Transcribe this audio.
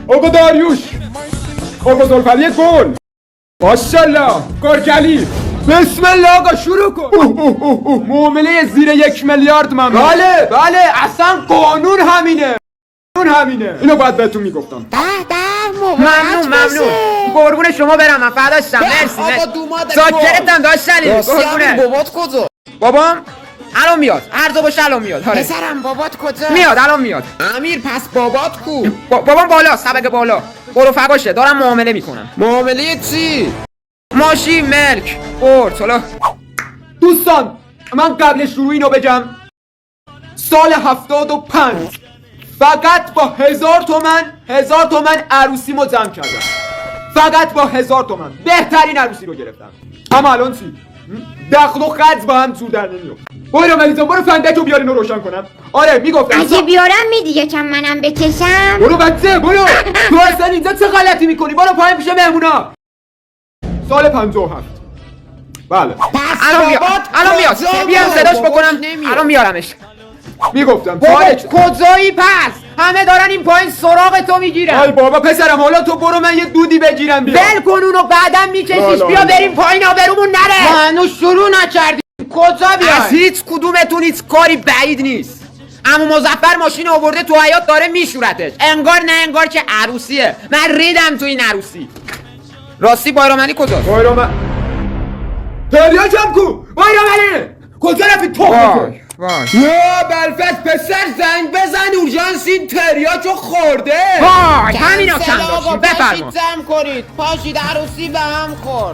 آقا داریوش، آقا زلفری گل، ماشالله کارگلی. بسم الله آقا شروع کن. معامله زیر 1 میلیارد ممنون. بله اصلا قانون همینه. اینو باید بهتون میگفتم. ممنون قربون شما برم. من فداشم. مرسی. ساکرتم داشتنی. قربونه. بابات کجا؟ بابام الان میاد. هر جا باشه الان میاد. آره. پسرم بابات کجا؟ میاد الان میاد. امیر پس بابات کو؟ بابام بالا، سبک بالا. برو فقاشه. دارم معامله میکنم. معامله چی؟ ماشین ملک برد. حالا دوستان من قبل شروع اینو بگم، سال 75 فقط با 1000 تومن عروسیمو جمع کردم. فقط با 1000 تومن بهترین عروسی رو گرفتم. اما الان چی؟ دخل و خرج با هم جور در نمیاد. برو ملیزا، برو فندک رو بیارین رو روشن کنم. آره میگفتم اگه بیارم میدی یکم منم بکشم. برو بچه برو. تو اصلا اینجا چه غلطی میکنی؟ برو پایین پیش مهمونا. سال 57 بله الان میاد. بیام صداش بکنم. الان میارمش. میگفتم کجایی پس؟ همه دارن این پایین سراغ تو میگیرن. ای بابا پسرم، حالا تو برو من یه دودی بگیرم بیا. ول کن اونو، بعدم میکشیش. بیا بریم پایین، آبرومون نره. ما هنوز شروع نکردیم. کجا بیای؟ از هیچ کدومتون هیچ کاری بعید نیست. اما مظفر ماشین آورده تو حیاط داره میشورتش. انگار نه انگار که عروسیه. من ریدم تو این عروسی. راستی بایرامنی کجاست؟ تریاکم کو؟ بایرامنی کجا رفتی تو؟ یا بلفت پسر زنگ بزن اورژانس، این تریاکو خورده. وای همینا کم داشتیم. بفرما. پاشید جمع کنید. پاشید عروسی به هم خورد.